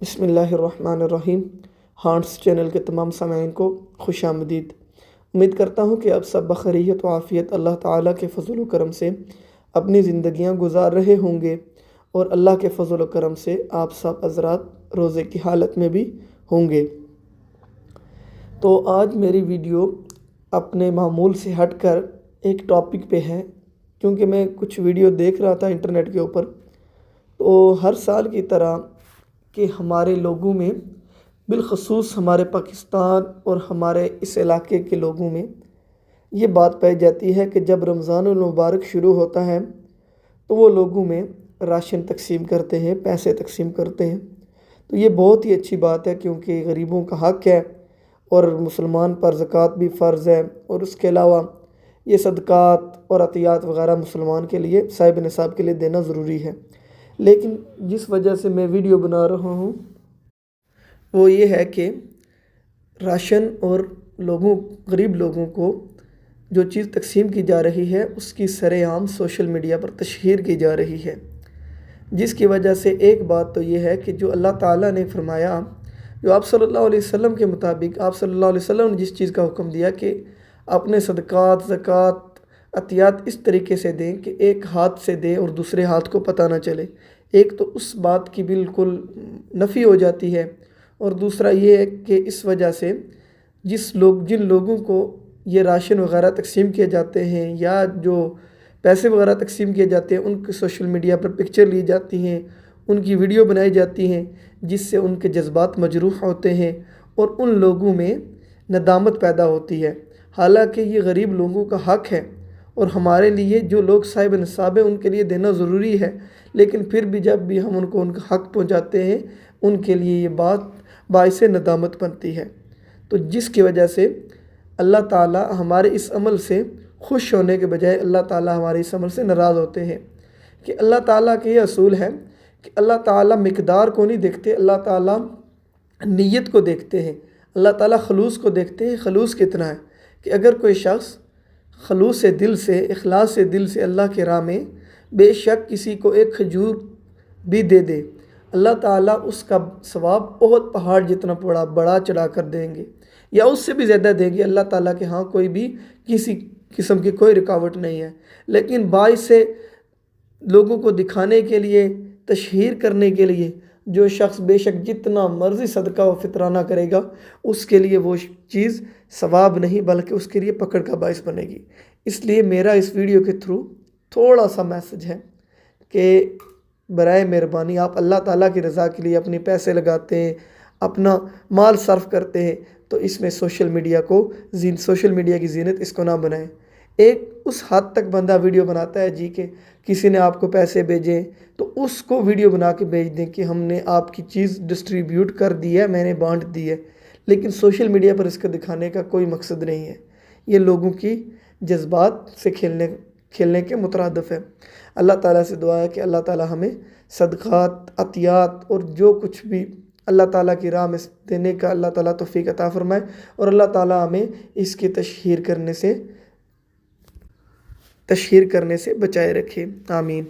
بسم اللہ الرحمن الرحیم۔ ہانٹس چینل کے تمام سامعین کو خوش آمدید۔ امید کرتا ہوں کہ آپ سب بخیریت و عافیت اللہ تعالیٰ کے فضل و کرم سے اپنی زندگیاں گزار رہے ہوں گے، اور اللہ کے فضل و کرم سے آپ سب حضرات روزے کی حالت میں بھی ہوں گے۔ تو آج میری ویڈیو اپنے معمول سے ہٹ کر ایک ٹاپک پہ ہے، کیونکہ میں کچھ ویڈیو دیکھ رہا تھا انٹرنیٹ کے اوپر، تو ہر سال کی طرح کہ ہمارے لوگوں میں، بالخصوص ہمارے پاکستان اور ہمارے اس علاقے کے لوگوں میں یہ بات پائی جاتی ہے کہ جب رمضان المبارک شروع ہوتا ہے تو وہ لوگوں میں راشن تقسیم کرتے ہیں، پیسے تقسیم کرتے ہیں۔ تو یہ بہت ہی اچھی بات ہے، کیونکہ غریبوں کا حق ہے اور مسلمان پر زکوٰۃ بھی فرض ہے، اور اس کے علاوہ یہ صدقات اور عطیات وغیرہ مسلمان کے لیے، صاحب نصاب کے لیے دینا ضروری ہے۔ لیکن جس وجہ سے میں ویڈیو بنا رہا ہوں وہ یہ ہے کہ راشن اور غریب لوگوں کو جو چیز تقسیم کی جا رہی ہے اس کی سر عام سوشل میڈیا پر تشہیر کی جا رہی ہے، جس کی وجہ سے ایک بات تو یہ ہے کہ جو اللہ تعالیٰ نے فرمایا، جو آپ صلی اللہ علیہ وسلم کے مطابق، آپ صلی اللہ علیہ وسلم نے جس چیز کا حکم دیا کہ اپنے صدقات، زکوٰۃ، عطیات اس طریقے سے دیں کہ ایک ہاتھ سے دیں اور دوسرے ہاتھ کو پتہ نہ چلے، ایک تو اس بات کی بالکل نفی ہو جاتی ہے، اور دوسرا یہ ہے کہ اس وجہ سے جن لوگوں کو یہ راشن وغیرہ تقسیم کیے جاتے ہیں یا جو پیسے وغیرہ تقسیم کیے جاتے ہیں، ان کی سوشل میڈیا پر پکچر لی جاتی ہیں، ان کی ویڈیو بنائی جاتی ہیں، جس سے ان کے جذبات مجروح ہوتے ہیں اور ان لوگوں میں ندامت پیدا ہوتی ہے۔ حالانکہ یہ غریب لوگوں کا حق ہے، اور ہمارے لیے جو لوگ صاحب نصاب ہیں ان کے لیے دینا ضروری ہے، لیکن پھر بھی جب بھی ہم ان کو ان کا حق پہنچاتے ہیں، ان کے لیے یہ بات باعث ندامت بنتی ہے۔ تو جس کی وجہ سے اللہ تعالیٰ ہمارے اس عمل سے خوش ہونے کے بجائے اللہ تعالیٰ ہمارے اس عمل سے ناراض ہوتے ہیں، کہ اللہ تعالیٰ کے یہ اصول ہے کہ اللہ تعالیٰ مقدار کو نہیں دیکھتے، اللہ تعالیٰ نیت کو دیکھتے ہیں، اللہ تعالیٰ خلوص کو دیکھتے ہیں۔ خلوص کتنا ہے کہ اگر کوئی شخص خلوص دل سے، اخلاص سے دل سے اللہ کے راہ میں بے شک کسی کو ایک کھجور بھی دے دے، اللہ تعالیٰ اس کا ثواب بہت پہاڑ جتنا بڑا چڑھا کر دیں گے، یا اس سے بھی زیادہ دیں گے۔ اللہ تعالیٰ کے ہاں کوئی بھی کسی قسم کی کوئی رکاوٹ نہیں ہے، لیکن باعث سے لوگوں کو دکھانے کے لیے، تشہیر کرنے کے لیے، جو شخص بے شک جتنا مرضی صدقہ و فطرانہ کرے گا، اس کے لیے وہ چیز ثواب نہیں بلکہ اس کے لیے پکڑ کا باعث بنے گی۔ اس لیے میرا اس ویڈیو کے تھرو تھوڑا سا میسج ہے کہ برائے مہربانی آپ اللہ تعالیٰ کی رضا کے لیے اپنے پیسے لگاتے ہیں، اپنا مال صرف کرتے ہیں، تو اس میں سوشل میڈیا کی زینت اس کو نہ بنائیں۔ ایک اس حد تک بندہ ویڈیو بناتا ہے کہ کسی نے آپ کو پیسے بھیجے تو اس کو ویڈیو بنا کے بھیج دیں کہ ہم نے آپ کی چیز ڈسٹریبیوٹ کر دی ہے، میں نے بانٹ دی ہے، لیکن سوشل میڈیا پر اس کو دکھانے کا کوئی مقصد نہیں ہے۔ یہ لوگوں کی جذبات سے کھیلنے کے مترادف ہے۔ اللہ تعالیٰ سے دعا ہے کہ اللہ تعالیٰ ہمیں صدقات، عطیات اور جو کچھ بھی اللہ تعالیٰ کی راہ میں دینے کا اللہ تعالیٰ توفیق عطا فرمائے، اور اللہ تعالیٰ ہمیں اس کی تشہیر کرنے سے بچائے رکھے۔ آمین۔